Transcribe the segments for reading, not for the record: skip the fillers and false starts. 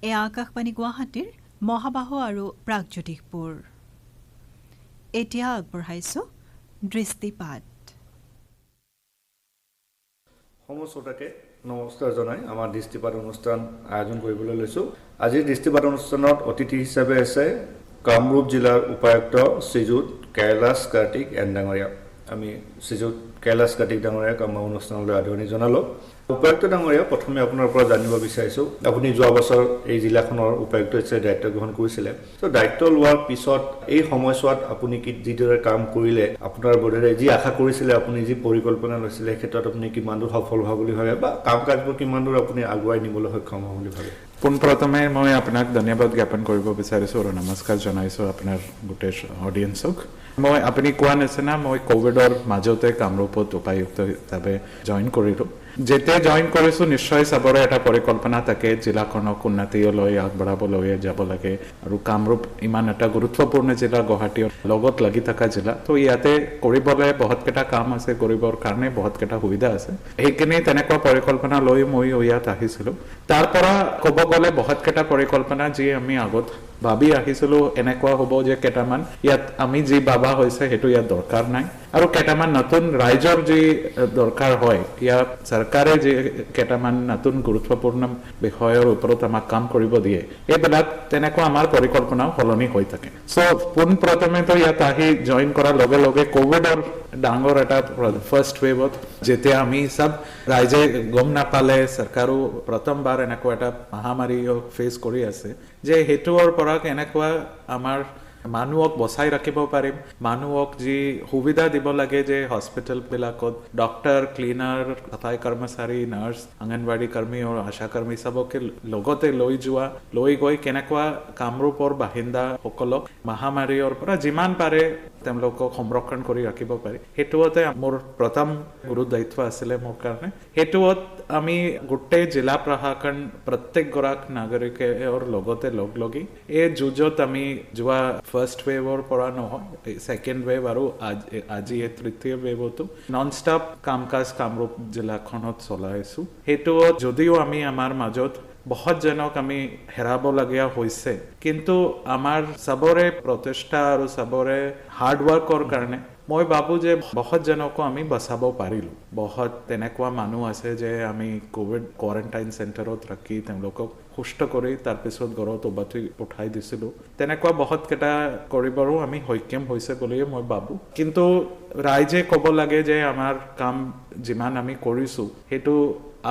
এয়া আকাশবাণী গুৱাহাটীৰ মহাবাহু আৰু প্ৰাগজ্যোতিষপুৰ। এতিয়া আগবঢ়াইছো দৃষ্টিপাত। সমস্যতাকে নমস্কাৰ জনাই আমাৰ দৃষ্টিপাত অনুষ্ঠান আয়োজন কৰিবলৈ লৈছো। আজিৰ দৃষ্টিপাত অনুষ্ঠানত অতিথি হিচাপে আছে কামৰূপ জিলাৰ উপায়ুক্ত শ্ৰীযুত কৈলাশ কাৰ্তিক এন ডাঙৰীয়া। আমি শ্ৰীযুত কৈলাশ কাৰ্তিক ডাঙৰীয়াক আমাৰ অনুষ্ঠানলৈ আদৰণি জনালো। উপায়ুক্ত ডাঙৰীয়া, প্ৰথমে আপোনাৰ পৰা জানিব বিচাৰিছো, আপুনি যোৱা বছৰ এই জিলাখনৰ উপায়ুক্ত হিচাপে দায়িত্ব গ্ৰহণ কৰিছিলে। তো দায়িত্ব লোৱাৰ পিছত এই সময়ছোৱাত আপুনি যিদৰে কাম কৰিলে, আপোনাৰ বোধেৰে যি আশা কৰিছিলে, আপুনি যি পৰিকল্পনা লৈছিলে, সেই ক্ষেত্ৰত আপুনি কিমান দূৰ সফল হোৱা বুলি ভাবে বা কাম কাজবোৰ কিমান দূৰ আপুনি আগুৱাই নিবলৈ সক্ষম হোৱা বুলি ভাবে? পোনপ্ৰথমে মই আপোনাক ধন্যবাদ জ্ঞাপন কৰিব বিচাৰিছোঁ আৰু নমস্কাৰ জনাইছোঁ আপোনাৰ গোটেই অডিয়েঞ্চক। মই আপুনি কোৱা নিচিনা মই কোভিডৰ মাজতে কামৰূপত উপায়ুক্ত হিচাপে জইন কৰিলোঁ। যেতিয়া জইন কৰিছোঁ নিশ্চয় চাবৰে এটা পৰিকল্পনা থাকে, জিলাখনক উন্নতিলৈ আগবঢ়াবলৈ যাব লাগে আৰু কামৰূপ ইমান এটা গুৰুত্বপূৰ্ণ জিলা, গুৱাহাটীৰ লগত লাগি থকা জিলা। তো ইয়াতে কৰিবলৈ বহুতকেইটা কাম আছে, কৰিবৰ কাৰণে বহুতকেইটা সুবিধা আছে। সেইখিনি তেনেকুৱা পৰিকল্পনা লৈ মই ইয়াত আহিছিলোঁ। তাৰ পৰা ক'ব গ'লে বহুতকেইটা পৰিকল্পনা যি আমি আগত ভাবি আহিছিলোঁ, এনেকুৱা হ'ব যে কেইটামান ইয়াত আমি যি ভাবা হৈছে সেইটো ইয়াত দৰকাৰ নাই, আৰু কেইটামান নতুন ৰাইজৰ যি দৰকাৰ হয়, ইয়াত চৰকাৰে যি কেইটামান নতুন গুৰুত্বপূৰ্ণ বিষয়ৰ ওপৰত আমাক কাম কৰিব দিয়ে, এইবিলাক তেনেকুৱা আমাৰ পৰিকল্পনাও সলনি হৈ থাকে। চ' পোনপ্ৰথমেতো ইয়াত আহি জইন কৰাৰ লগে লগে কোভিডৰ ডাঙৰ এটা ফাৰ্ষ্ট ৱেভত যেতিয়া আমি চব ৰাইজে গম নাপালে, চৰকাৰো প্ৰথমবাৰ এনেকুৱা এটা মহামাৰী ফেচ কৰি আছে, যে সেইটোৰ পৰা কেনেকুৱা আমাৰ মানুহক বচাই ৰাখিব পাৰিম, মানুহক যি সুবিধা দিব লাগে যে হস্পিটেলবিলাকত ডক্টৰ, ক্লিনাৰ, সফাই কৰ্মচাৰী, নাৰ্ছ, অংগনবাড়ী কৰ্মী আৰু আশা কৰ্মী চবকে লগতে লৈ গৈ কেনেকুৱা কামৰূপৰ বাসিন্দাসকলক মহামাৰীৰ পৰা যিমান পাৰে তেওঁলোকক সংৰক্ষণ কৰি ৰাখিব পাৰি, সেইটোতে মোৰ প্ৰথম গুৰু দায়িত্ব আছিলে মোৰ কাৰণে। সেইটোত আমি গোটেই জিলা প্ৰশাসন প্ৰত্যেকগৰাকী নাগৰিকৰ লগতে লগি এই যুঁজত আমি যোৱা ফাৰ্ষ্ট ৱেভৰ পৰা নহয়, ছেকেণ্ড ৱেভ আৰু আজি এই তৃতীয় ৱেভতো নন ষ্টপ কাম কাজ কামৰূপ জিলাখনত চলাইছোঁ। সেইটোত যদিও আমি আমাৰ মাজত বহুতজনক আমি হেৰাবলগীয়া হৈছে, কিন্তু আমাৰ চবৰে প্ৰচেষ্টা আৰু চবৰে হাৰ্ডৱৰ্কৰ কাৰণে মই ভাবোঁ যে বহুতজনকো আমি বচাব পাৰিলোঁ। বহুত তেনেকুৱা মানুহ আছে যে আমি কোভিড কোৱাৰেণ্টাইন চেণ্টাৰত ৰাখি তেওঁলোকক সুস্থ কৰি তাৰপিছত ঘৰত উভতি পঠাই দিছিলোঁ। তেনেকুৱা বহুতকেইটা কৰিবৰো আমি সক্ষম হৈছে বুলিয়ে মই ভাবোঁ। কিন্তু ৰাইজে ক'ব লাগে যে আমাৰ কাম যিমান আমি কৰিছোঁ সেইটো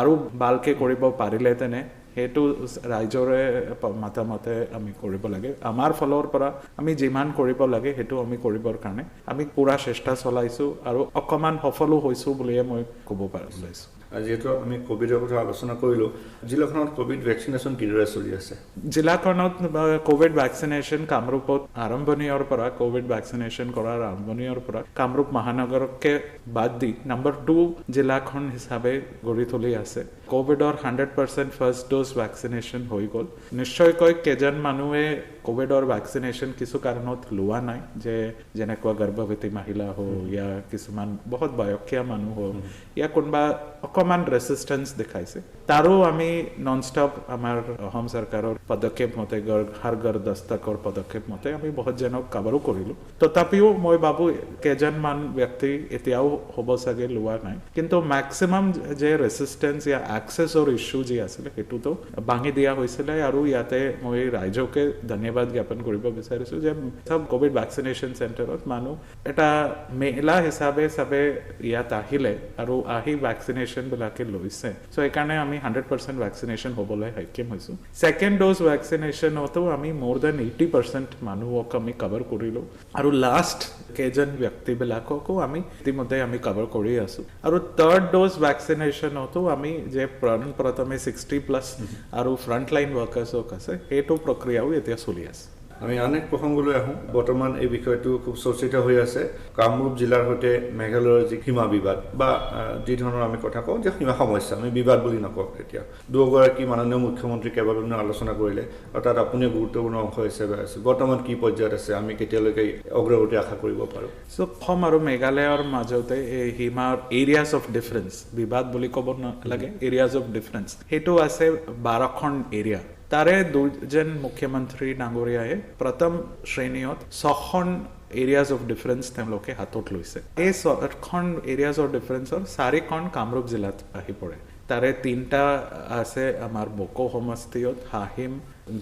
আৰু ভালকৈ কৰিব পাৰিলেহেঁতেনে, সেইটো ৰাইজৰে মতামতে আমি কৰিব লাগে। আমাৰ ফালৰ পৰা আমি যিমান কৰিব লাগে সেইটো আমি কৰিবৰ কাৰণে আমি পুৰা চেষ্টা চলাইছোঁ আৰু অকণমান সফলো হৈছোঁ বুলিয়ে মই ক'ব পাৰিছোঁ। যিহেতু আমি কোভিডৰ কথা আলোচনা কৰিলোঁ, জিলাখনত কোভিড ভেকচিনেশ্যন কিদৰে চলি আছে? জিলাখনত কোভিড ভেকচিনেশ্যন কামৰূপত আৰম্ভণিৰ পৰা কোভিড ভেকচিনেশ্যন কৰাৰ আৰম্ভণিৰ পৰা কামৰূপ মহানগৰকে বাদ দি নম্বৰ 2 জিলাখন হিচাপে গঢ়ি তুলি আছে। কোভিডৰ 100% ফাৰ্ষ্ট ড'জ ভেকচিনেশ্যন হৈ গ'ল। নিশ্চয়কৈ কেইজন মানুহে কোভিডৰ ভেকচিনেশ্যন কিছু কাৰণত লোৱা নাই, যেনেকুৱা গৰ্ভৱতী মহিলা হওক, ইয়া কিছুমান বহুত বয়সীয়া মানুহ হওক, ইয়া কোনোবা অকণমান ৰেচিষ্টেঞ্চ দেখাইছে। তাৰো আমি নন ষ্টপ আমাৰ অসম চৰকাৰৰ পদক্ষেপ মতে, হৰ ঘৰ দস্তকৰ পদক্ষেপ মতে আমি বহুতজনক কাভাৰো কৰিলোঁ। তথাপিও মই ভাবোঁ কেইজনমান ব্যক্তি এতিয়াও হ'ব চাগে লোৱা নাই, কিন্তু মেক্সিমাম যে ৰেচিষ্টেঞ্চ ইয়া এক্সেছৰ ইছ্যু যি আছিলে সেইটোতো ভাঙি দিয়া হৈছিলে। আৰু ইয়াতে মই ৰাইজকে ধন্যবাদ জ্ঞাপন কৰিব বিচাৰিছোঁ যে চব কোভিড ভেকচিনেশ্যন চেণ্টাৰত মানুহ এটা মহিলা হিচাপে চবে ইয়াত আহিলে আৰু আহি ভেকচিনেশ্যনবিলাকে লৈছে। চ' সেইকাৰণে আমি 100% ভেকচিনেশ্যন হ'বলৈ সক্ষম হৈছোঁ। ছেকেণ্ড ড'জ ভেকচিনেশ্যনতো আমি মোৰ দেন 80% মানুহক আমি কভাৰ কৰিলোঁ, আৰু লাষ্ট কেইজন ব্যক্তিবিলাককো আমি ইতিমধ্যে আমি কভাৰ কৰি আছোঁ। আৰু থাৰ্ড ড'জ ভেকচিনেশ্যনতো আমি যে প্ৰথমে 60+ আৰু ফ্ৰণ্টলাইন ৱৰ্কাৰ্ছক আছে, সেইটো প্ৰক্ৰিয়াও এতিয়া চলি আছে। আমি আন এক প্ৰসংগলৈ আহোঁ। বৰ্তমান এই বিষয়টো খুব চৰ্চিত হৈ আছে, কামৰূপ জিলাৰ সৈতে মেঘালয়ৰ যি সীমা বিবাদ বা যি ধৰণৰ আমি কথা কওঁ যে সীমা সমস্যা, আমি বিবাদ বুলি নকওঁ। এতিয়া দুগৰাকী মাননীয় মুখ্যমন্ত্ৰী কেইবাদিনো আলোচনা কৰিলে আৰু তাত আপুনিও গুৰুত্বপূৰ্ণ অংশ হিচাপে আছে। বৰ্তমান কি পৰ্যায়ত আছে, আমি কেতিয়ালৈকে অগ্ৰগতি আশা কৰিব পাৰোঁ? অসম আৰু মেঘালয়ৰ মাজতে এই সীমাৰ এৰিয়াজ অফ ডিফাৰেঞ্চ, বিবাদ বুলি ক'ব নালাগে, এৰিয়াজ অফ ডিফাৰেঞ্চ, সেইটো আছে 12খন এৰিয়া। তাৰে দুজন মুখ্যমন্ত্ৰী ডাঙৰীয়াই প্ৰথম শ্ৰেণীত 6খন এৰিয়াজ অফ ডিফাৰেন্স তেওঁলোকে হাতত লৈছে। এই 6খন এৰিয়াজ অফ ডিফাৰেন্সৰ 4খন কামৰূপ জিলাত আহি পৰে। তাৰে 3টা আছে আমাৰ বকো সমষ্টিত, হাহিম,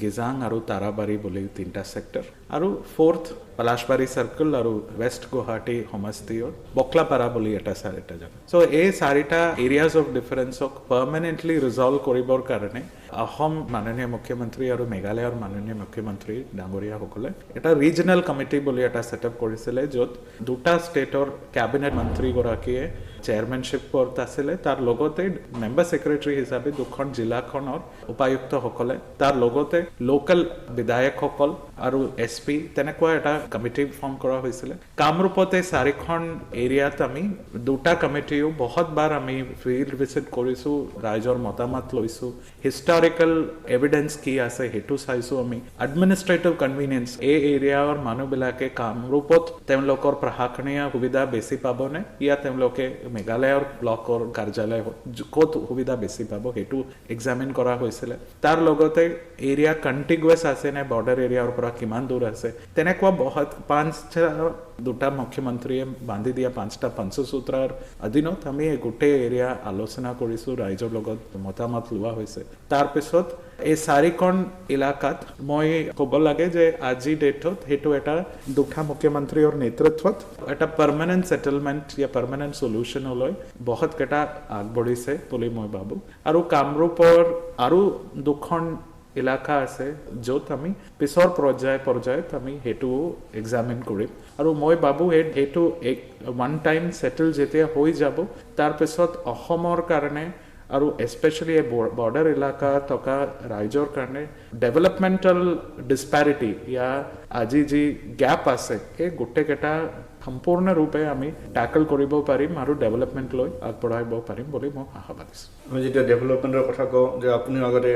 গিজাং আৰু তাৰাবাৰী বুলি 3টা ছেক্টৰ, আৰু 4th পলাশবাৰী চাৰ্কল আৰু ৱেষ্ট গুৱাহাটী সমষ্টিত বকলাপাৰা বুলি এটা জাগা। চ' এই 4টা এৰিয়াজ অফ ডিফাৰেন্সক পাৰ্মানেণ্টলি ৰিজল্ভ কৰিবৰ কাৰণে অসম মাননীয় মুখ্যমন্ত্ৰী আৰু মেঘালয়ৰ মাননীয় মুখ্যমন্ত্ৰী ডাঙৰীয়াসকলে এটা ৰিজনেল কমিটি বুলি এটা ছেটআপ কৰিছিলে, য'ত 2টা ষ্টেটৰ কেবিনেট মন্ত্ৰীগৰাকীয়ে চেয়াৰমেনশ্বিপত আছিলে। তাৰ লগতে মেম্বাৰ ছেক্ৰেটাৰী হিচাপে 2খন জিলাখনৰ উপায়ুক্তসকলে, তাৰ লগতে লোকেল বিধায়কসকল আৰু SP তেনেকুৱা এটা কমিটি ফৰ্ম কৰা হৈছিলে। কামৰূপতে 4খন এৰিয়াত আমি 2টা কমিটিও বহুতবাৰ আমি ফিল্ড ভিজিট কৰিছোঁ, ৰাইজৰ মতামত লৈছোঁ, হিষ্টৰিকেল এভিডেন্স কি আছে সেইটো চাইছোঁ আমি। এডমিনিষ্ট্ৰেটিভ কনভিনিয়েন্স, এই এৰিয়াৰ মানুহবিলাকে কামৰূপত তেওঁলোকৰ প্ৰশাসনীয় সুবিধা বেছি পাবনে, ইয়া তেওঁলোকে মেঘালয়ৰ ব্লকৰ কাৰ্যালয় ক'ত সুবিধা বেছি পাব সেইটো এক্সামিন কৰা হৈছিলে। তাৰ লগতে এৰিয়া কণ্টিগুৱাছ আছে নে, বৰ্ডাৰ এৰিয়াৰ পৰা কিমান দূৰ আছে, তেনেকুৱা বহুত 2টা মুখ্যমন্ত্ৰীয়ে বান্ধি দিয়া 5টা পঞ্চসূত্ৰৰ অধীনত আমি গোটেই এৰিয়া আলোচনা কৰিছোঁ, ৰাইজৰ লগত মতামত লোৱা হৈছে। তাৰপিছত এই 4খন এলেকাত মই ক'ব লাগে যে আজি ডেটত সেইটো এটা 2টা মুখ্যমন্ত্ৰীৰ নেতৃত্বত এটা পাৰ্মানেণ্ট ছেটেলমেণ্ট ইয়া পাৰ্মানেণ্ট চলিউশ্যনলৈ বহুত কেইটা আগবাঢ়িছে বুলি মই ভাবোঁ। আৰু কামৰূপৰ আৰু 2খন এলেকা আছে য'ত আমি পিছৰ পৰ্যায়ত আমি সেইটো এক্সামিন কৰিম। আৰু মই ভাবোঁ সেইটো ওৱান টাইম ছেটেল যেতিয়া হৈ যাব, তাৰপিছত অসমৰ কাৰণে আৰু স্পেচিয়েলি এই বৰ্ডাৰ এলেকা থকা ৰাইজৰ কাৰণে ডেভেলপমেণ্টেল ডিছপেৰিটি ইয়া আজি যি গেপ আছে সেই গোটেইকেইটা সম্পূৰ্ণৰূপে আমি টেকল কৰিব পাৰিম আৰু ডেভেলপমেণ্ট লৈ আগবঢ়াব পাৰিম বুলি মই আশাবাদীছোঁ। আমি যেতিয়া ডেভেলপমেণ্টৰ কথা কওঁ যে আপুনি আগতে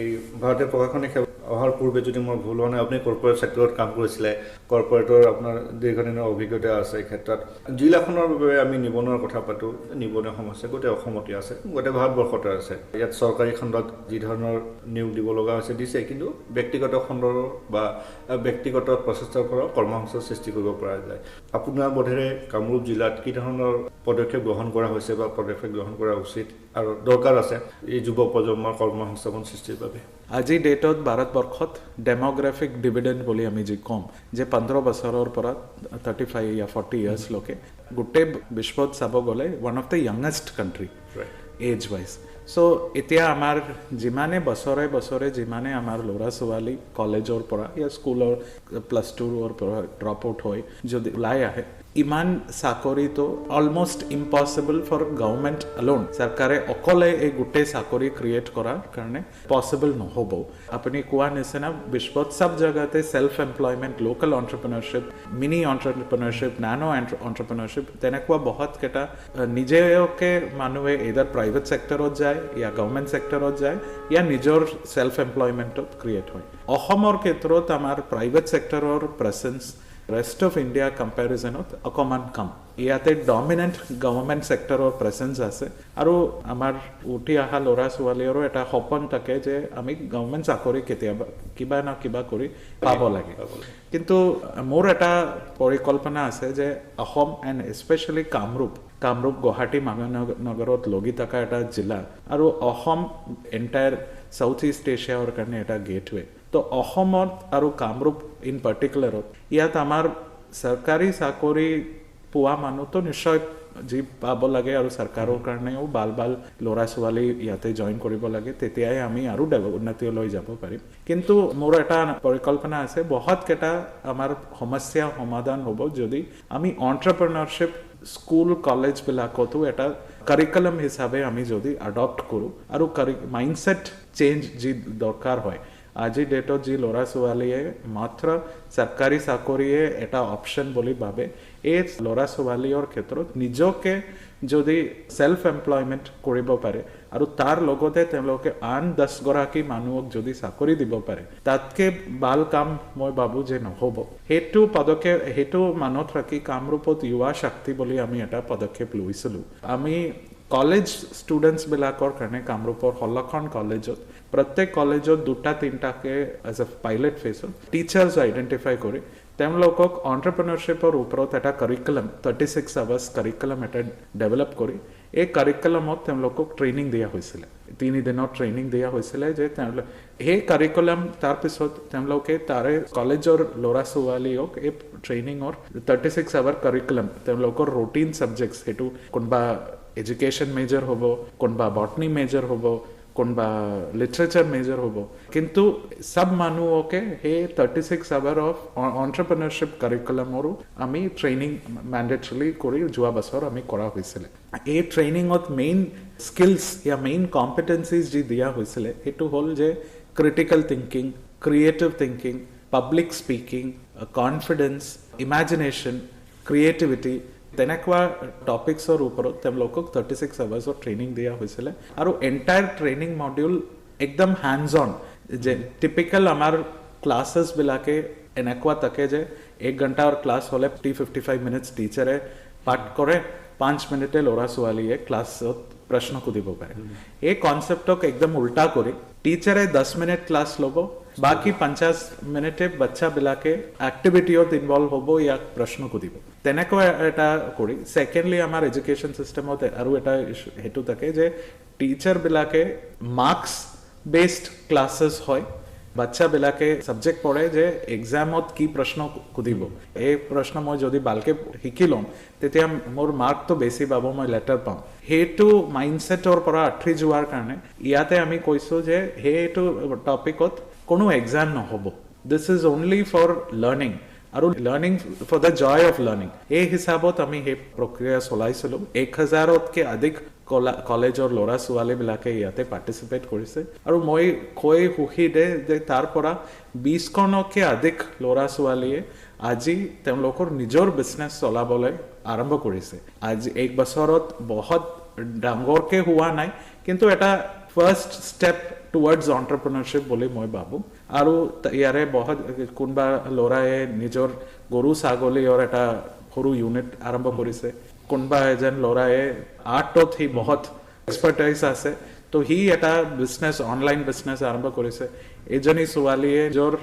এই ভাৰতীয় প্ৰশাসনিক সেৱা অহাৰ পূৰ্বে যদি মই ভুল হোৱা নাই, আপুনি কৰ্পৰেট ছেক্টৰত কাম কৰিছিলে, কৰ্পৰেটৰ আপোনাৰ দীৰ্ঘদিনৰ অভিজ্ঞতা আছে এই ক্ষেত্ৰত। জিলাখনৰ বাবে আমি নিবনুৱাৰ কথা পাতোঁ, নিবনুৱা সমস্যা গোটেই অসমতে আছে, গোটেই ভাৰতবৰ্ষতে আছে। ইয়াত চৰকাৰী খণ্ডত যি ধৰণৰ নিয়োগ দিব লগা হৈছে দিছে, কিন্তু ব্যক্তিগত খণ্ডৰ বা ব্যক্তিগত প্ৰচেষ্টাৰ পৰা কৰ্মসংস্থাপনৰ সৃষ্টি কৰিব পৰা যায়। আপোনাৰ বোধেৰে কামৰূপ জিলাত কি ধৰণৰ পদক্ষেপ গ্ৰহণ কৰা হৈছে বা পদক্ষেপ গ্ৰহণ কৰা উচিত আৰু দৰকাৰ আছে এই যুৱ প্ৰজন্মৰ কৰ্মসংস্থাপন সৃষ্টিৰ বাবে? আজি ডেটত ভাৰতবৰ্ষত ডেম'গ্ৰাফিক ডিভিডেণ্ড বুলি আমি যি ক'ম, যে 15 বছৰৰ পৰা 35 ইয়া 40 ইয়াৰ্ছলৈকে গোটেই বিশ্বত চাব গ'লে one of the youngest country age wise. So' এতিয়া আমাৰ যিমানে বছৰে যিমানে আমাৰ ল'ৰা ছোৱালী কলেজৰ পৰা ইয়া স্কুলৰ +2ৰ পৰা ড্ৰপ আউট হৈ যদি ওলাই আহে, ইমান চাকৰিটো almost impossible for government alone. চৰকাৰে অকলে এই গোটেই চাকৰি ক্ৰিয়েট কৰাৰ কাৰণে পচিবল নহ'ব। আপুনি কোৱা নিচিনা বিশ্বত চব জেগাতে self employment, local entrepreneurship, mini entrepreneurship, নানো এণ্টাৰপ্ৰিনাৰশ্বিপ তেনেকুৱা বহুত কেইটা নিজকে মানুহে ইদাৰ প্ৰাইভেট ছেক্টৰত যায় ইয়া গভৰ্ণমেণ্ট ছেক্টৰত যায় ইয়া নিজৰ ছেল্ফ এমপ্লয়মেণ্টত ক্ৰিয়েট হয়। অসমৰ ক্ষেত্ৰত আমাৰ প্ৰাইভেট ছেক্টৰৰ প্ৰেজেঞ্চ ৰেষ্ট অফ ইণ্ডিয়া কম্পেৰিজনত অকণমান কম। ইয়াতে ডমিনেণ্ট গভৰ্ণমেণ্ট ছেক্টৰৰ প্ৰেজেঞ্চ আছে আৰু আমাৰ উঠি অহা ল'ৰা ছোৱালীৰো এটা সপোন থাকে যে আমি গভৰ্ণমেণ্ট চাকৰি কেতিয়াবা কিবা না কিবা কৰি পাব লাগে। কিন্তু মোৰ এটা পৰিকল্পনা আছে যে অসম এণ্ড স্পেচিয়েলি কামৰূপ গুৱাহাটী মহানগৰত লগি থকা এটা জিলা আৰু অসম এণ্টায়াৰ সাউথ ইষ্ট এছিয়াৰ কাৰণে এটা গেটৱে। তো অসমত আৰু কামৰূপ ইন পাৰ্টিকুলাৰত ইয়াত আমাৰ চৰকাৰী চাকৰি পোৱা মানুহতো নিশ্চয় যি পাব লাগে আৰু চৰকাৰৰ কাৰণেও ভাল ল'ৰা ছোৱালী ইয়াতে জইন কৰিব লাগে, তেতিয়াই আমি আৰু উন্নতিলৈ যাব পাৰিম। কিন্তু মোৰ এটা পৰিকল্পনা আছে, বহুত কেইটা আমাৰ সমস্যা সমাধান হ'ব যদি আমি এণ্টাৰপ্ৰিনাৰশ্বিপ স্কুল কলেজবিলাকতো এটা কাৰিকুলাম হিচাপে আমি যদি এডপ্ট কৰোঁ আৰু মাইণ্ডছেট চেঞ্জ যি দৰকাৰ হয়। আজি ডেটত যি ল'ৰা ছোৱালীয়ে মাত্ৰ চৰকাৰী চাকৰিয়ে এটা অপশ্যন বুলি ভাবে, এই ল'ৰা ছোৱালীৰ ক্ষেত্ৰত নিজকে যদি ছেল্ফ এমপ্লয়মেণ্ট কৰিব পাৰে আৰু তাৰ লগতে তেওঁলোকে আন 10 গৰাকী মানুহক যদি চাকৰি দিব পাৰে, তাতকৈ ভাল কাম মই ভাবোঁ যে নহ'ব। সেইটো মানত ৰাখি কামৰূপত যুৱা শক্তি বুলি আমি এটা পদক্ষেপ লৈছিলোঁ। আমি কলেজ ষ্টুডেণ্টছবিলাকৰ কাৰণে কামৰূপৰ 16খন কলেজত প্ৰত্যেক কলেজত 2-3টাকে এজ এ পাইলট ফেজত টিচাৰ্ছ আইডেণ্টিফাই কৰি তেওঁলোকক অন্টাৰপ্ৰিনাৰশ্বিপৰ ওপৰত এটা কাৰিকুলাম 36 আৱাৰ্ছ কাৰিকুলাম এটা ডেভেলপ কৰি এই কাৰিকুলামত তেওঁলোকক ট্ৰেইনিং দিয়া হৈছিলে 3 দিনৰ ট্ৰেইনিং দিয়া হৈছিলে যে সেই কাৰিকুলাম তাৰপিছত তেওঁলোকে তাৰে কলেজৰ ল'ৰা ছোৱালীক এই ট্ৰেইনিঙৰ 36 আৱাৰ কাৰিকুলাম তেওঁলোকৰ ৰুটিন ছাবজেক্টছ সেইটো কোনোবা এডুকেশ্যন মেজৰ হ'ব কোনোবা বটনী মেজৰ হ'ব কোনোবা লিটাৰেচাৰ মেজৰ হ'ব কিন্তু সব মানুহকে সেই 36 আৱাৰ অফ অন্টাৰপ্ৰিনাৰশ্বিপ কাৰিকুলামৰো আমি ট্ৰেইনিং মেণ্ডেটৰী কৰি যোৱা বছৰ আমি কৰা হৈছিলে এই ট্ৰেইনিঙত মেইন স্কিলছ या মেইন কম্পিটেন্সিজ যি দিয়া হৈছিলে সেইটো হ'ল যে critical thinking creative thinking public speaking confidence imagination creativity তেনেকুৱা টপিকছৰ ওপৰত তেওঁলোকক 36 আৱাৰ্ছৰ ট্ৰেইনিং দিয়া হৈছিলে আৰু এণ্টায়াৰ ট্ৰেইনিং মডিউল একদম হেণ্ডছ অন যে টিপিকেল আমাৰ ক্লাছেছবিলাকে এনেকুৱা থাকে যে 1 ঘণ্টাৰ ক্লাছ হ'লে 55 মিনিটছ টিচাৰে পাঠ কৰে 5 মিনিটে ল'ৰা ছোৱালীয়ে ক্লাছত প্ৰশ্ন সুধিব পাৰে এই কনচেপ্টক একদম উল্টা কৰি টিচাৰে 10 মিনিট ক্লাছ ল'ব বাকি 50 মিনিটে বাচ্চাবিলাকে এক্টিভিটিত ইনভলভ হ'ব ইয়াক প্ৰশ্ন সুধিব তেনেকুৱা এটা কৰি সেকেন্ডলি আমাৰ এডুকেশ্যন সিস্টেমত আৰু এটা হেতু থাকে যে টিচাৰবিলাকে মাৰ্কছ বেসড ক্লাसेस হয় বাচ্চাবিলাকে সাবজেক্ট পঢ়ে যে এক্সামত কি প্ৰশ্ন সুধিব এই প্ৰশ্ন মই যদি ভালকে শিকি লম তেতিয়া মোৰ মাৰ্কটো বেছি পাব মই লেটাৰ পাম হেতু মাইন্ডসেটৰ পৰা আঠৰি যোৱাৰ কাৰণে ইয়াতে আমি কৈছো যে হেতু টপিকত কোনো এক্সাম নহব this is only for learning আৰু learning for the joy of learning এই হিচাপত আমি এই প্ৰক্ৰিয়া চলাইছিলো 1000তকৈ অধিক কলেজৰ ল'ৰা ছোৱালীবিলাকে ইয়াতে পাৰ্টিচিপেট কৰিছে আৰু মই কৈ সুখী যে তাৰ পৰা 20খনতকৈ অধিক ল'ৰা ছোৱালীয়ে আজি তেওঁলোকৰ নিজৰ বিজনেছ চলাবলৈ আৰম্ভ কৰিছে আজি এক বছৰত বহুত ডাঙৰকৈ হোৱা নাই কিন্তু এটা ফাৰ্ষ্ট ষ্টেপ টুৱাৰ্ডছ এণ্টাৰপ্ৰিনাৰশ্বিপ বুলি মই ভাবোঁ আৰু ইয়াৰে বহুত কোনোবা ল'ৰাই নিজৰ গৰু ছাগলীৰ এটা সৰু ইউনিট আৰম্ভ কৰিছে কোনোবা এজন ল'ৰাই আৰ্টত সি বহুত এক্সপাৰ্টাইজ আছে তো সি এটা বিজনেছ অনলাইন বিজনেছ আৰম্ভ কৰিছে এজনী ছোৱালীয়ে নিজৰ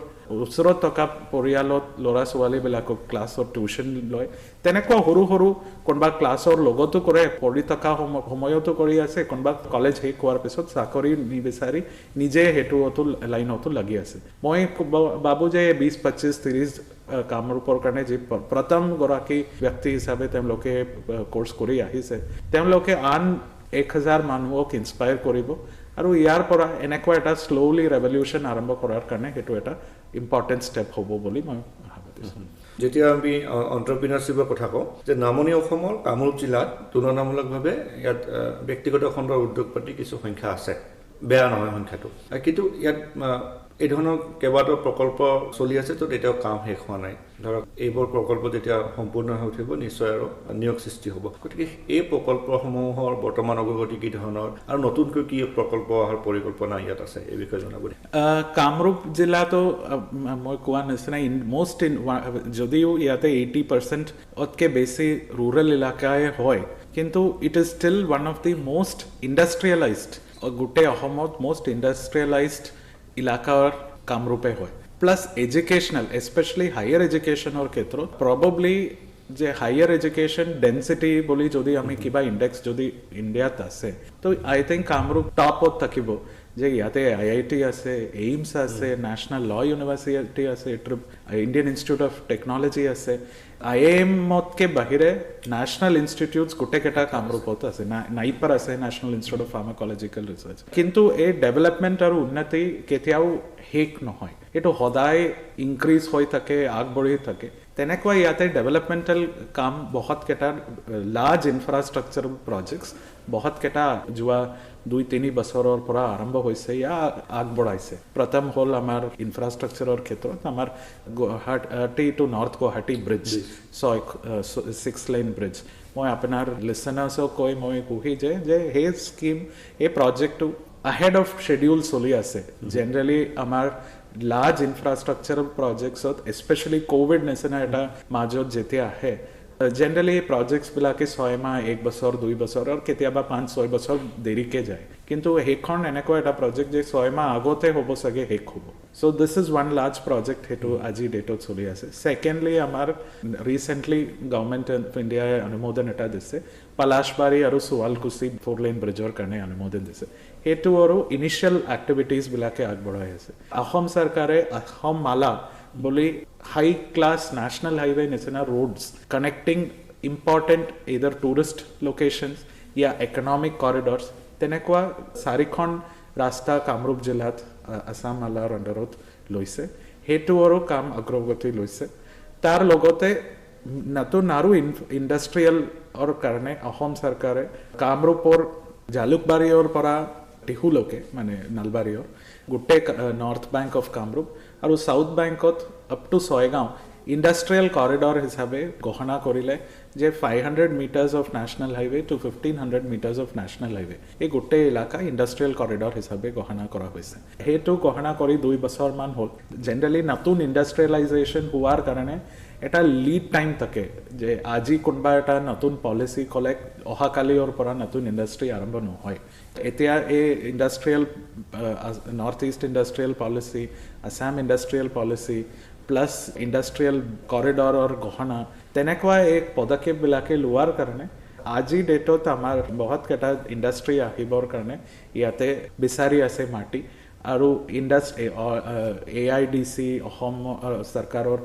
ওচৰত থকা পৰিয়ালত ল'ৰা ছোৱালীবিলাকক ক্লাছৰ টিউশ্যন লয় তেনেকুৱা সৰু সৰু কোনোবা ক্লাছৰ লগতো কৰে পঢ়ি থকা সময়তো কৰি আছে কোনোবা কলেজ শেষ হোৱাৰ পিছত চাকৰি নিবিচাৰি নিজে সেইটো লাইনতো লাগি আছে মই ভাবোঁ যে 20-25-30 কামৰূপৰ কাৰণে যি প্ৰথম গৰাকী ব্যক্তি হিচাপে তেওঁলোকে কোৰ্চ কৰি আহিছে তেওঁলোকে আন 1000 মানুহক ইনস্পায়াৰ কৰিব আৰু ইয়াৰ পৰা এনেকুৱা এটা স্লোলি ৰেভলিউশ্যন আৰম্ভ কৰাৰ কাৰণে সেইটো এটা ইম্পৰ্টেণ্ট ষ্টেপ হ'ব বুলি মই ভাবিছোঁ যেতিয়া আমি এণ্টাৰপ্ৰিনাৰশ্বিপৰ কথা কওঁ যে নামনি অসমৰ কামৰূপ জিলাত তুলনামূলকভাৱে ইয়াত ব্যক্তিগত খণ্ডৰ উদ্যোগপতি কিছু সংখ্যা আছে বেয়া নহয় সংখ্যাটো কিন্তু ইয়াত এই ধৰণৰ কেইবাটাও প্ৰকল্প চলি আছে তো তেতিয়াও কাম শেষ হোৱা নাই ধৰক এইবোৰ প্ৰকল্প যেতিয়া সম্পূৰ্ণ হৈ উঠিব নিশ্চয় আৰু নিয়োগ সৃষ্টি হ'ব গতিকে এই প্ৰকল্পসমূহৰ বৰ্তমান অগ্ৰগতি কি ধৰণৰ আৰু নতুনকৈ কি প্ৰকল্প অহাৰ পৰিকল্পনা ইয়াত আছে এই বিষয়ে জনাব কামৰূপ জিলাতো মই কোৱা নিচিনা যদিও ইয়াতে 80%তকৈ বেছি ৰুৰেল এলেকাই হয় কিন্তু it is still one of the most industrialized গোটেই অসমত মষ্ট ইণ্ডাষ্ট্ৰিয়েলাইজড ইলাকাৰ কামৰূপে হয় প্লাছ এডুকেশ্যনেল স্পেচিয়েলি হায়াৰ এডুকেশ্যনৰ ক্ষেত্ৰত প্ৰবেবলি যে হায়াৰ এডুকেশ্যন ডেনচিটি বুলি যদি আমি কিবা ইণ্ডেক্স যদি ইণ্ডিয়াত আছে তো আই থিংক কামৰূপ টপত থাকিব যে ইয়াতে IIT আছে এইমছ আছে নেশ্যনেল ল ইউনিভাৰ্চিটি আছে ইণ্ডিয়ান ইনষ্টিটিউট অফ টেকনলজি আছে IIMতকৈ বাহিৰে নেশ্যনেল ইনষ্টিটিউটছ গোটেইকেইটা কামৰূপত আছে নাইপাৰ আছে নেশ্যনেল ইনষ্টিটিউট অফ ফাৰ্মাকলজিকেল ৰিচাৰ্চ কিন্তু এই ডেভেলপমেণ্ট আৰু উন্নতি কেতিয়াও শেষ নহয় এইটো সদায় ইনক্ৰিজ হৈ থাকে আগবাঢ়ি থাকে তেনেকুৱা ইয়াতে ডেভেলপমেণ্টেল কাম বহুতকেইটা লাৰ্জ ইনফ্ৰাষ্ট্ৰাকচাৰ প্ৰজেক্টছ বহুতকেইটা যোৱা 2-3 বছৰৰ পৰা আৰম্ভ হৈছে ইয়া আগবঢ়াইছে প্ৰথম হ'ল আমাৰ ইনফ্ৰাষ্ট্ৰাকচাৰৰ ক্ষেত্ৰত আমাৰ Guwahati to north Guwahati bridge 6 lane bridge মই আপোনাৰ লিচনাৰ্ছক কৈ মই সুখী যে সেই স্কিম এই প্ৰজেক্টটো ahead of schedule চলি আছে জেনেৰেলি আমাৰ লাৰ্জ ইনফ্ৰাষ্ট্ৰাকচাৰ প্ৰজেক্টছত স্পেচিয়েলি কোভিড নিচিনা এটা মাজত যেতিয়া আহে জেনেৰেলি এই প্ৰজেক্টছবিলাকে 6 মাহ 1 বছৰ 2 বছৰ আৰু কেতিয়াবা 5-6 বছৰ দেৰিকৈ যায় কিন্তু সেইখন এনেকুৱা এটা প্ৰজেক্ট যে 6 মাহ আগতে হ'ব চাগে শেষ হ'ব so this is one large project সেইটো আজি ডেটত চলি আছে ছেকেণ্ডলি আমাৰ ৰিচেণ্টলি গভৰ্ণমেণ্ট অফ ইণ্ডিয়াই অনুমোদন এটা দিছে পলাশবাৰী আৰু শুৱালকুছি 4 লেন ব্ৰিজৰ কাৰণে অনুমোদন দিছে সেইটো আৰু ইনিচিয়েল এক্টিভিটিজবিলাকে আগবঢ়াই আছে অসম চৰকাৰে অসম মালা বুলি হাই ক্লাছ নেশ্যনেল হাইৱে নিচিনা roads connecting important either tourist locations या ইকনমিক কৰিডৰ্ছ তেনেকুৱা 4খন ৰাস্তা কামৰূপ জিলাত আছাম মালাৰ আণ্ডাৰত লৈছে সেইটো আৰু কাম অগ্ৰগতি লৈছে তাৰ লগতে নতুন আৰু ইণ্ডাষ্ট্ৰিয়েলৰ কাৰণে অসম চৰকাৰে কামৰূপৰ জালুকবাৰীৰ পৰা টিহুলৈকে মানে নলবাৰীৰ গোটেই নৰ্থ বেংক অফ কামৰূপ আৰু সাউথ বেংকত up to Chaygaon industrial corridor হিচাপে ঘোষণা কৰিলে যে 500 metres of national highway to 1500 metres of national highway এই গোটেই এলেকা ইণ্ডাষ্ট্ৰিয়েল কৰিডৰ হিচাপে ঘোষণা কৰা হৈছে সেইটো ঘোষণা কৰি 2 বছৰমান হ'ল জেনেৰেলি নতুন ইণ্ডাষ্ট্ৰিয়েলাইজেশ্যন হোৱাৰ কাৰণে এটা লিড টাইম থাকে যে আজি কোনোবা এটা নতুন পলিচি ক'লে অহাকালিৰ পৰা নতুন ইণ্ডাষ্ট্ৰি আৰম্ভ নহয় এতিয়া এই industrial North East industrial policy Assam industrial policy plus industrial কৰিডৰৰ ঘোষণা তেনেকুৱা এক পদক্ষেপবিলাকে লোৱাৰ কাৰণে আজি ডেটত আমাৰ বহুত কেইটা ইণ্ডাষ্ট্ৰি আহিবৰ কাৰণে ইয়াতে বিচাৰি আছে মাটি আৰু AIDC অসম চৰকাৰৰ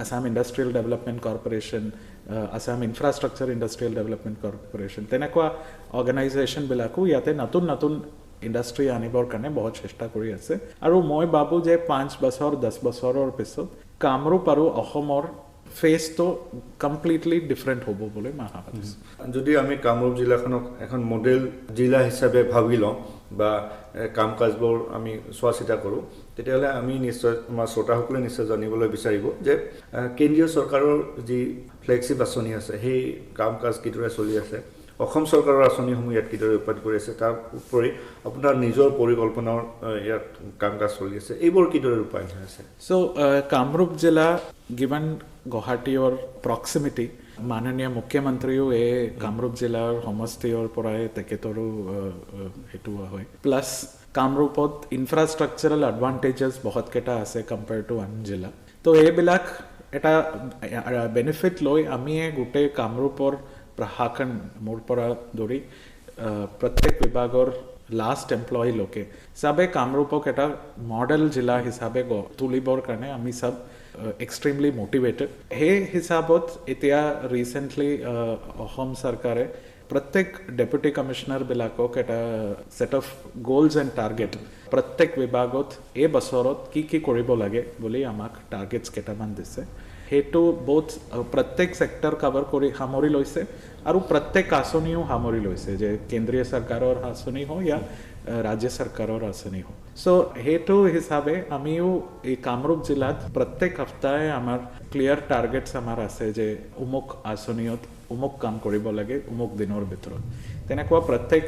Assam industrial development corporation Assam infrastructure industrial development corporation তেনেকুৱা অৰ্গেনাইজেশ্যনবিলাকো ইয়াতে নতুন নতুন ইণ্ডাষ্ট্ৰি আনিবৰ কাৰণে বহুত চেষ্টা কৰি আছে আৰু মই ভাবোঁ যে 5 বছৰ 10 বছৰৰ পিছত কামৰূপ আৰু অসমৰ ফেচটো কমপ্লিটলি ডিফাৰেণ্ট হ'ব বুলি মই ভাবিছোঁ যদি আমি কামৰূপ জিলাখনক এখন মডেল জিলা হিচাপে ভাবি লওঁ বা কাম কাজবোৰ আমি চোৱা চিতা কৰোঁ তেতিয়াহ'লে আমি নিশ্চয় আমাৰ শ্ৰোতাসকলে নিশ্চয় জানিবলৈ বিচাৰিব যে কেন্দ্ৰীয় চৰকাৰৰ যি ফ্লেগশ্বিপ আঁচনি আছে সেই কাম কাজ কিদৰে চলি আছে অসম চৰকাৰৰ আঁচনিসমূহ ইয়াত কিদৰে ৰূপায়িত কৰি আছে তাৰ উপৰি আপোনাৰ নিজৰ পৰিকল্পনাৰ ইয়াত কাম কাজ চলি আছে এইবোৰ কিদৰে ৰূপায়িত হৈ আছে কামৰূপ জিলা গিভেন গুৱাহাটীৰ প্ৰক্সিমিটি মাননীয় মুখ্যমন্ত্ৰীও এই কামৰূপ জিলাৰ সমষ্টিৰ পৰাই তেখেতৰো সেইটো হয় প্লাছ কামৰূপত ইনফ্ৰাষ্ট্ৰাকচাৰেল এডভান্টেজেছ বহুত কেইটা আছে কম্পেয়াৰ টু আন জিলা তো এইবিলাক এটা বেনিফিট লৈ আমি গোটেই কামৰূপৰ প্ৰশাসন মোৰ পৰা ধৰি প্ৰত্যেক বিভাগৰ লাষ্ট এমপ্লয়ীলৈকে চবে কামৰূপক এটা মডেল জিলা হিচাপে তুলিবৰ কাৰণে আমি চব এক্সট্ৰিমলি মটিভেটেড সেই হিচাপত এতিয়া ৰিচেণ্টলি অসম চৰকাৰে প্ৰত্যেক ডেপুটি কমিশ্যনাৰবিলাকক এটা set of goals and target প্ৰত্যেক বিভাগত এই বছৰত কি কৰিব লাগে বুলি আমাক টাৰ্গেটছ কেইটামান দিছে সেইটো বহুত প্ৰত্যেক ছেক্টৰ কভাৰ কৰি সামৰি লৈছে আৰু প্ৰত্যেক আঁচনিও সামৰি লৈছে যে কেন্দ্ৰীয় চৰকাৰৰ আঁচনি হওক या ৰাজ্য চৰকাৰৰ আঁচনি হওক চ' সেইটো হিচাপে আমিও এই কামৰূপ জিলাত প্ৰত্যেক সপ্তাহে আমাৰ ক্লিয়াৰ টাৰ্গেটছ আমাৰ আছে যে অমুক আঁচনিত অমুক কাম কৰিব লাগে অমুক দিনৰ ভিতৰত তেনেকুৱা প্ৰত্যেক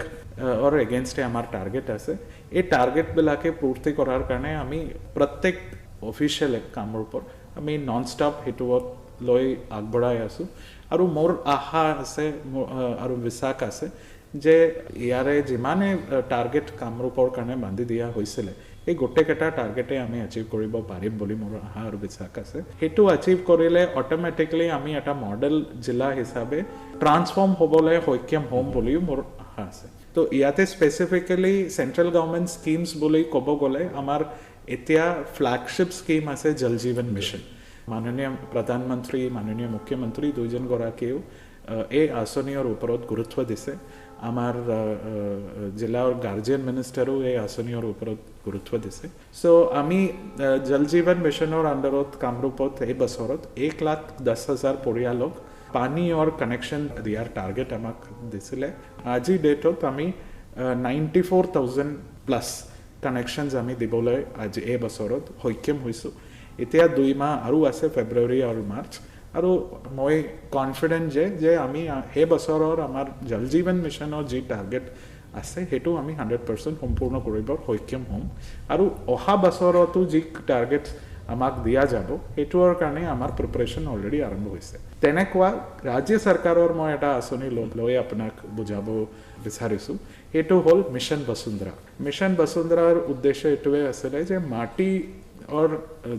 এগেইনষ্টে আমাৰ টাৰ্গেট আছে এই টাৰ্গেটবিলাকে পূৰ্তি কৰাৰ কাৰণে আমি প্ৰত্যেক অফিচিয়েল কামৰূপৰ আমি নন ষ্টপ সেইটোত লৈ আগবঢ়াই আছোঁ আৰু মোৰ আশা আছে আৰু বিশ্বাস আছে যে ইয়াৰে যিমানে টাৰ্গেট কামৰূপৰ কাৰণে বান্ধি দিয়া হৈছিলে এই গোটেইকেইটা টাৰ্গেটে আমি এচিভ কৰিব পাৰিম বুলি মোৰ আশা আৰু বিশ্বাস আছে সেইটো এচিভ কৰিলে অট'মেটিকলি আমি এটা মডেল জিলা হিচাপে ট্ৰান্সফৰ্ম হ'বলৈ সক্ষম হ'ম বুলিও মোৰ আশা আছে তো ইয়াতে স্পেচিফিকেলি চেণ্ট্ৰেল গভৰ্ণমেণ্ট স্কিমছ বুলি ক'ব গ'লে আমাৰ এতিয়া ফ্লেগশ্বিপ স্কিম আছে জল জীৱন মিছন মাননীয় প্ৰধানমন্ত্ৰী মাননীয় মুখ্যমন্ত্ৰী দুইজনগৰাকীয়েও এই আঁচনিৰ ওপৰত গুৰুত্ব দিছে আমাৰ জিলাৰ গাৰ্জিয়ান মিনিষ্টাৰো এই আঁচনিৰ ওপৰত গুৰুত্ব দিছে চ' আমি জল জীৱন মিছনৰ আণ্ডাৰত কামৰূপত এই বছৰত 1,10,000 পৰিয়ালক পানীৰ কানেকশ্যন দিয়াৰ টাৰ্গেট আমাক দিছিলে আজি ডেটত আমি 94,000 প্লাছ কানেকশ্যনছ আমি দিবলৈ আজি এই বছৰত সক্ষম হৈছোঁ এতিয়া 2 মাহ আৰু আছে ফেব্ৰুৱাৰী আৰু মাৰ্চ আৰু মই কনফিডেণ্ট যে আমি সেই বছৰৰ আমাৰ জল জীৱন মিছনৰ যি টাৰ্গেট আছে সেইটো আমি 100% সম্পূৰ্ণ কৰিব সক্ষম হ'ম আৰু অহা বছৰতো যি টাৰ্গেট আমাক দিয়া যাব এটোৰ কাৰণে আমাৰ প্ৰিপাৰেচন অলৰেডি আৰম্ভ হৈছে তেনেকুৱা ৰাজ্য চৰকাৰৰ মই এটা আঁচনি লৈ আপোনাক বুজাব বিচাৰিছোঁ এইটো হ'ল মিছন বসুন্ধৰাৰ উদ্দেশ্য এইটোৱে আছিলে যে মাটি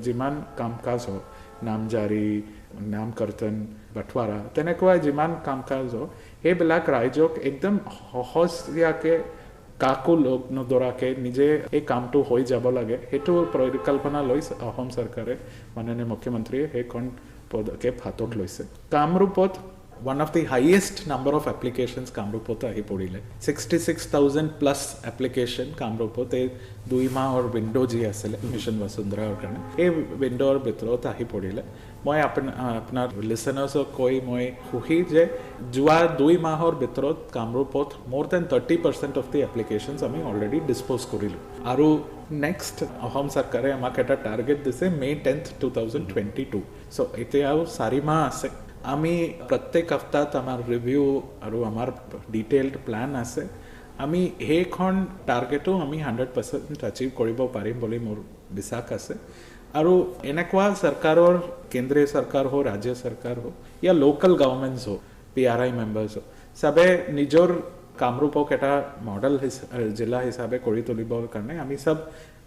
যিমান কাম কাজ হয় নামজাৰি নাম কীৰ্তন বাটৱাৰা তেনেকুৱা যিমান কাম কাজ হয় সেইবিলাক ৰাইজক একদম সহজীয়াকৈ কাকো লগ নধৰাকে নিজে এই কামটো হৈ যাব লাগে সেইটো পৰিকল্পনা লৈ অসম চৰকাৰে মাননীয় মুখ্যমন্ত্ৰীয়ে সেইখন পদক্ষেপ হাতত লৈছে কামৰূপত one of the highest number of applications কামৰূপত আহি পৰিলে 66,000 plus application কামৰূপত এই 2 মাহৰ উইন্ডো যি আছিলে মিছন বসুন্ধৰাৰ কাৰণে এই উইন্ডোৰ ভিতৰত আহি পৰিলে মই আপোনাৰ লিসনাৰ্ছক কৈ মই সুখী যে যোৱা 2 মাহৰ ভিতৰত কামৰূপত more than 30% of the applications আমি অলৰেডি ডিসপোজ কৰিলোঁ আৰু নেক্সট অসম চৰকাৰে আমাক এটা টাৰ্গেট দিছে May 10th 2022 সো এতিয়াও 4 মাহ আছে আমি প্ৰত্যেক সপ্তাহত আমাৰ ৰিভিউ আৰু আমাৰ ডিটেইলড প্ল্যান আছে আমি সেইখন টাৰ্গেটো আমি 100% অচিভ কৰিব পাৰিম বুলি মোৰ বিশ্বাস আছে আৰু এনেকুৱা চৰকাৰৰ কেন্দ্ৰীয় চৰকাৰ হওক ৰাজ্য চৰকাৰ হওক या লোকেল গভৰ্নমেণ্টছ হওক PRI মেম্বাৰ্ছ হওক সবে নিজৰ কামৰূপক এটা মডেল জিলা হিচাপে কৰি তুলিবৰ কাৰণে আমি সব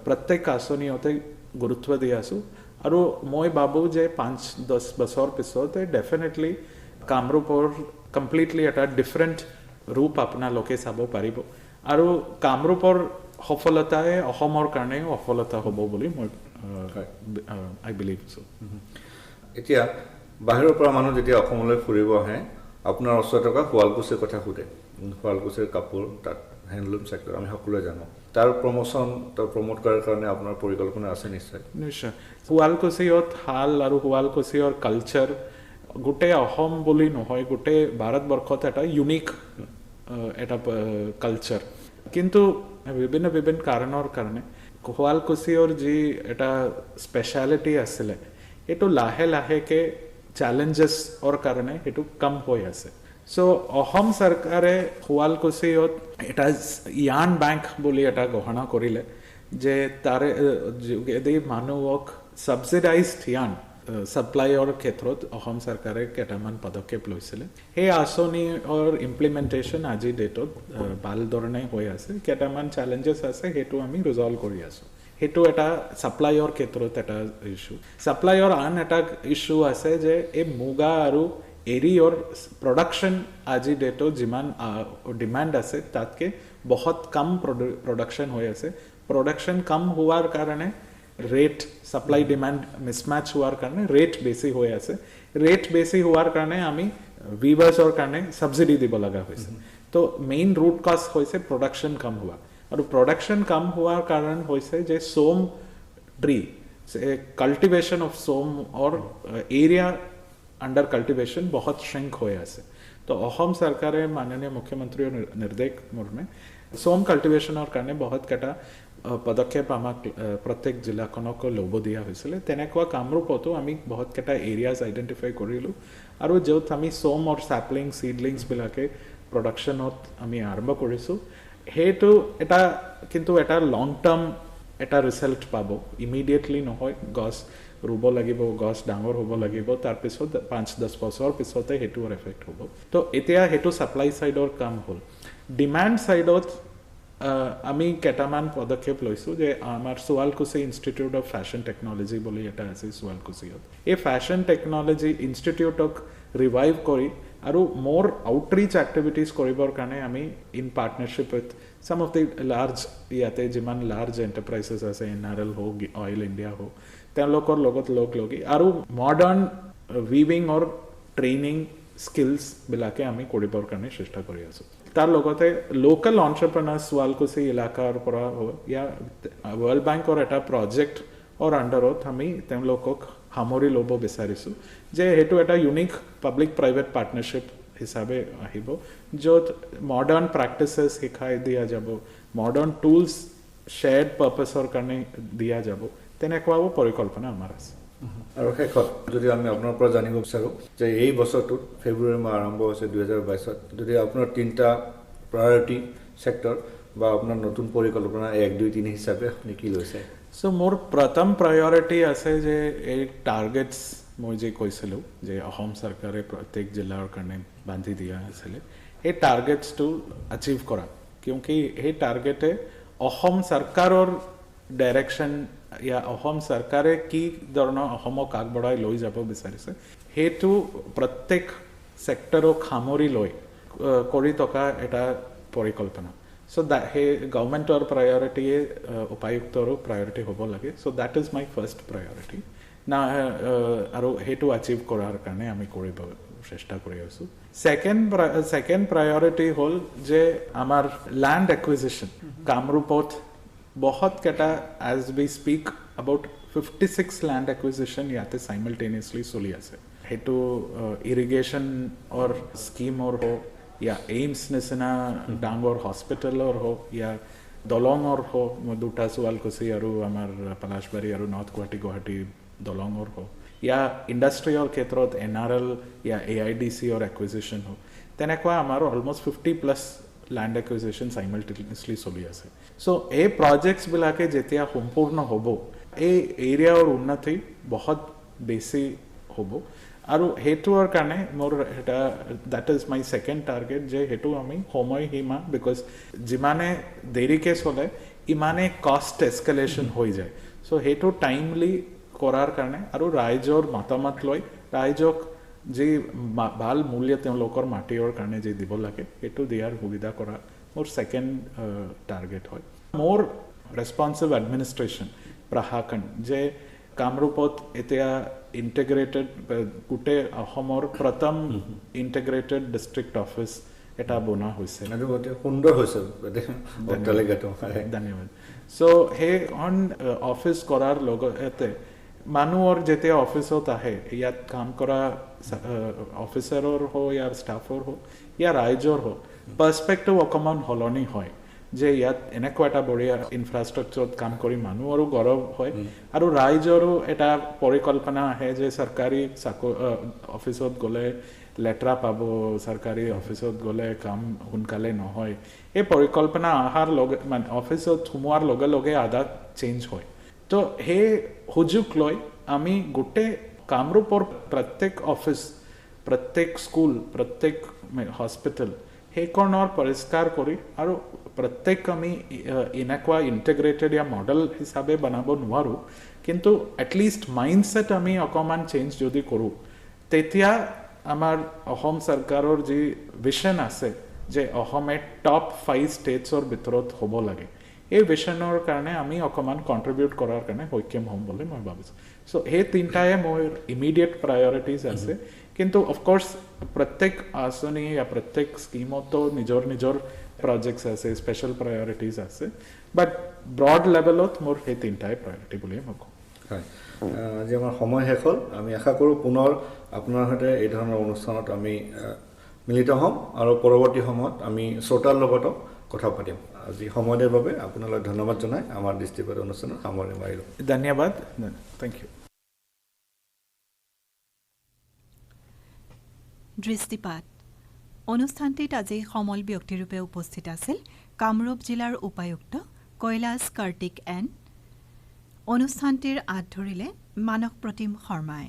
প্ৰত্যেক আঁচনিতে গুৰুত্ব দি আছোঁ আৰু মই ভাবোঁ যে 5-10 বছৰ পিছতে ডেফিনেটলি কামৰূপৰ কমপ্লিটলি এটা ডিফাৰেণ্ট ৰূপ আপোনালোকে চাব পাৰিব আৰু কামৰূপৰ সফলতাই অসমৰ কাৰণে সফলতা হ'ব বুলি মই আই বিলিভ চ' এতিয়া বাহিৰৰ পৰা মানুহ যেতিয়া অসমলৈ ফুৰিব আহে আপোনাৰ ওচৰত থকা শুৱালকুছিৰ কথা সোধে শুৱালকুছিৰ কাপোৰ তাত হ্যান্ডলুম সেক্টৰ আমি সকলোৱে জানো তাৰ প্ৰমোট কৰাৰ কাৰণে আপোনাৰ পৰিকল্পনা আছে নিশ্চয় শুৱালকুছিত হাল আৰু শুৱালকুছিৰ কালচাৰ গোটেই অসম বুলি নহয় গোটেই ভাৰতবৰ্ষত এটা ইউনিক এটা কালচাৰ কিন্তু বিভিন্ন কাৰণৰ কাৰণে শুৱালকুছিৰ যি এটা স্পেচিয়ালিটি আছিলে এইটো লাহে চেলেঞ্জেছৰ কাৰণে এইটো কম হৈ আছে সো অসম চৰকাৰে শুৱালকুছিত এটা ইয়ান বেংক বুলি এটা ঘোষণা কৰিলে যে তাৰে যোগেদি মানুহক ছাবচিডাইজড ইয়ান ছাপ্লাইৰ ক্ষেত্ৰত অসম চৰকাৰে কেইটামান পদক্ষেপ লৈছিলে সেই আঁচনিৰ ইমপ্লিমেণ্টেশ্যন আজি ডেটত ভাল ধৰণে হৈ আছে কেইটামান চেলেঞ্জেছ আছে সেইটো আমি ৰিজল্ভ কৰি আছোঁ সেইটো এটা ছাপ্লাইৰ ক্ষেত্ৰত এটা ইছ্যু ছাপ্লাইৰ আন এটা ইছ্যু আছে যে এই মুগা আৰু এৰিৰ প্ৰডাকশ্যন আজি ডেটত যিমান ডিমাণ্ড আছে তাতকৈ বহুত কম প্ৰডাকশ্যন হৈ আছে প্ৰডাকশ্যন কম হোৱাৰ কাৰণে ৰেট ছাপ্লাই ডিমাণ্ড মিছমেচ হোৱাৰ কাৰণে ৰেট বেছি হৈ আছে ৰেট বেছি হোৱাৰ কাৰণে আমি ভিভাৰ্ছৰ কাৰণে ছাবচিডি দিব লগা হৈছে তো মেইন ৰুট কজ হৈছে প্ৰডাকশ্যন কম হোৱা আৰু প্ৰডাকশ্যন কম হোৱাৰ কাৰণ হৈছে যে সোম ট্ৰী কাল্টিভেশ্যন অফ সোম অৰ এৰিয়া अंडर कल्टिवेशन बहुत श्रिंक हो আছে तो অসম চৰকাৰে মাননীয় মুখ্যমন্ত্ৰীৰ নিৰ্দেশ মৰ্মে সোম কাল্টিভেশ্যনৰ কাৰণে বহুত কেইটা পদক্ষেপ আমাক প্ৰত্যেক জিলাখনক ল'ব দিয়া হৈছিলে তেনেকুৱা কামৰূপতো আমি বহুত কেইটা এৰিয়াজ আইডেণ্টিফাই কৰিলোঁ আৰু য'ত আমি সোম আৰু চেপলিং সিডলিংছবিলাকে প্ৰডাকশ্যনত আমি আৰম্ভ কৰিছোঁ সেইটো এটা কিন্তু এটা লং টাৰ্ম এটা ৰিজাল্ট পাব ইমিডিয়েটলি নহয় গছ ৰুব লাগিব গছ ডাঙৰ হ'ব লাগিব তাৰপিছত 5-10 বছৰ পিছতে সেইটোৰ এফেক্ট হ'ব তো এতিয়া সেইটো ছাপ্লাই ছাইডৰ কাম হ'ল ডিমাণ্ড ছাইডত আমি কেইটামান পদক্ষেপ লৈছোঁ যে আমাৰ Sualkuchi institute of fashion technology বুলি এটা আছে শুৱালকুছিত এই ফেশ্বন টেকন'লজি ইনষ্টিটিউটক ৰিভাইভ কৰি আৰু মোৰ আউটৰিচ এক্টিভিটিজ কৰিবৰ কাৰণে আমি in partnership with some of the large ইয়াতে যিমান লাৰ্জ এণ্টাৰপ্ৰাইজেছ আছে NRL হওক অইল ইণ্ডিয়া হওক তেওঁলোকৰ লগত লগ লাগি আৰু মডাৰ্ণ উইভিং অৰ ট্ৰেইনিং স্কিলছবিলাকে আমি কৰিবৰ কাৰণে চেষ্টা কৰি আছোঁ তাৰ লগতে লোকেল এণ্টাৰপ্ৰেনাৰ্ছ শুৱালকুছি এলেকাৰ পৰা ইয়া ৱৰ্ল্ড বেংকৰ এটা প্ৰজেক্টৰ আণ্ডাৰত আমি তেওঁলোকক সামৰি ল'ব বিচাৰিছোঁ যে সেইটো এটা ইউনিক পাব্লিক প্ৰাইভেট পাৰ্টনাৰশ্বিপ হিচাপে আহিব য'ত মডাৰ্ণ প্ৰেক্টিচেছ শিকাই দিয়া যাব মডাৰ্ণ টুলছ শ্বেয়াৰ্ড পাৰ্পাছৰ কাৰণে দিয়া যাব তেনেকুৱাও পৰিকল্পনা আমাৰ আছে আৰু শেষত যদি আমি আপোনাৰ পৰা জানিব বিচাৰোঁ যে এই বছৰটোত ফেব্ৰুৱাৰী মাহ আৰম্ভ হৈছে 2022ত যদি আপোনাৰ 3টা প্ৰায়ৰিটি চেক্টৰ বা আপোনাৰ নতুন পৰিকল্পনা 1 2 3 হিচাপে আপুনি কি লৈছে সো মোৰ প্ৰথম প্ৰায়োৰিটি আছে যে এই টাৰ্গেটছ মই যে কৈছিলোঁ যে অসম চৰকাৰে প্ৰত্যেক জিলাৰ কাৰণে বান্ধি দিয়া আছিলে এই টাৰ্গেটছটো আচিভ কৰা কিয়কি এই টাৰ্গেটে অসম চৰকাৰৰ ডাইৰেকশ্যন या অসম চৰকাৰে কি ধৰণৰ অসমক আগবঢ়াই লৈ যাব বিচাৰিছে সেইটো প্ৰত্যেক ছেক্টৰক সামৰি লৈ কৰি থকা এটা পৰিকল্পনা সো সেই গভৰ্ণমেণ্টৰ প্ৰায়োৰিটিয়ে উপায়ুক্তৰো প্ৰায়োৰিটি হ'ব লাগে so that is my first priority না আৰু সেইটো আচিভ কৰাৰ কাৰণে আমি কৰিব চেষ্টা কৰি আছোঁ ছেকেণ্ড প্ৰায়োৰিটি হ'ল যে আমাৰ ল্যান্ড একুইজিশ্যন কামৰূপত बहुत केटा as we speak about 56 land acquisition याते साइमल्टेनियसली चली आसे हेतु इरिगेशन और स्कीम और हो या एम्स निसिना डांगोर हॉस्पिटल और हो या दलंग और हो दुटा सुवालकुसी और आमार पलाशबारी और नॉर्थ गुवाहाटी दलंग और हो या इंडस्ट्रियल क्षेत्रत एनआरएल या एआईडीसी और एक्विजिशन हो तेनेकुआ आमार ऑलमोस्ट 50+ लैंड एक्विजिशन साइमल्टेनियसली चली आसे सो এই প্ৰজেক্টছবিলাকে যেতিয়া সম্পূৰ্ণ হ'ব এই এৰিয়াৰ উন্নতি বহুত বেছি হ'ব আৰু সেইটোৰ কাৰণে মোৰ এটা that is my second target যে সেইটো আমি সময়সীমা বিকজ যিমানে দেৰিকৈ চলে ইমানে কষ্ট এস্কেলেশ্যন হৈ যায় চ' সেইটো টাইমলি কৰাৰ কাৰণে আৰু ৰাইজৰ মতামত লৈ ৰাইজক যি ভাল মূল্য তেওঁলোকৰ মাটিৰ কাৰণে যি দিব লাগে সেইটো দিয়াৰ সুবিধা কৰা মোৰ ছেকেণ্ড টাৰ্গেট হয় মোৰ ৰেছপন্সিভ এডমিনিষ্ট্ৰেশ্যন প্ৰশাসন যে কামৰূপত এতিয়া ইণ্টিগ্ৰেটেড গোটেই অসমৰ প্ৰথম ইণ্টিগ্ৰেটেড ডিষ্ট্ৰিক্ট অফিচ এটা বনোৱা হৈছে সুন্দৰ হৈছে ধন্যবাদ চ' সেই অফিচ কৰাৰ লগতে মানুহৰ যেতিয়া অফিচত আহে ইয়াত কাম কৰা অফিচাৰৰ হওক ইয়াৰ ষ্টাফৰ হওক ইয়াৰ ৰাইজৰ হওক পাৰ্চপেক্টিভ অকণমান সলনি হয় যে ইয়াত এনেকুৱা এটা বঢ়িয়া ইনফ্ৰাষ্ট্ৰাকচাৰত কাম কৰি মানুহৰো গৌৰৱ হয় আৰু ৰাইজৰো এটা পৰিকল্পনা আহে যে চৰকাৰী অফিচত গ'লে লেতেৰা পাব চৰকাৰী অফিচত গ'লে কাম সোনকালে নহয় এই পৰিকল্পনা অহাৰ লগে মানে অফিচত সোমোৱাৰ লগে লগে আধা চেঞ্জ হয় তো সেই সুযোগ লৈ আমি গোটেই কামৰূপৰ প্ৰত্যেক অফিচ প্ৰত্যেক স্কুল প্ৰত্যেক হস্পিটেল সেইকৰণৰ পৰিষ্কাৰ কৰি আৰু প্ৰত্যেক আমি এনেকুৱা ইণ্টিগ্ৰেটেড या মডেল হিচাপে বনাব নোৱাৰোঁ কিন্তু এটলিষ্ট মাইণ্ডছেট আমি অকণমান চেঞ্জ যদি কৰোঁ তেতিয়া আমাৰ অসম চৰকাৰৰ যি ভিজন আছে যে অসমে টপ 5 ষ্টেটছৰ ভিতৰত হ'ব লাগে এই ভিজনৰ কাৰণে আমি অকণমান কণ্ট্ৰিবিউট কৰাৰ কাৰণে সক্ষম হ'ম বুলি মই ভাবিছোঁ চ' সেই তিনিটাই মোৰ ইমিডিয়েট প্ৰায়ৰিটিজ আছে কিন্তু অফক'ৰ্ছ প্ৰত্যেক আঁচনি या প্ৰত্যেক স্কিমতো নিজৰ নিজৰ প্ৰজেক্টছ আছে স্পেচিয়েল প্ৰায়ৰিটিজ আছে বাট ব্ৰড লেভেলত মোৰ সেই তিনিটাই প্ৰায়ৰিটি বুলি মই কওঁ হয় আজি আমাৰ সময় শেষ হ'ল আমি আশা কৰোঁ পুনৰ আপোনাৰ সৈতে এই ধৰণৰ অনুষ্ঠানত আমি মিলিত হ'ম আৰু পৰৱৰ্তী সময়ত আমি শ্ৰোতাৰ লগতো কথা পাতিম আজি সময় দিয়াৰ বাবে আপোনালৈ ধন্যবাদ জনাই আমাৰ দৃষ্টিপাত অনুষ্ঠানত সামৰণি মাৰিলোঁ ধন্যবাদ থেংক ইউ দৃষ্টিপাত অনুষ্ঠানটিত আজি সমল ব্যক্তিৰূপে উপস্থিত আছিল কামৰূপ জিলাৰ উপায়ুক্ত কৈলাশ কাৰ্তিক এন অনুষ্ঠানটিৰ আঁত ধৰিলে মানস প্ৰতিম শৰ্মাই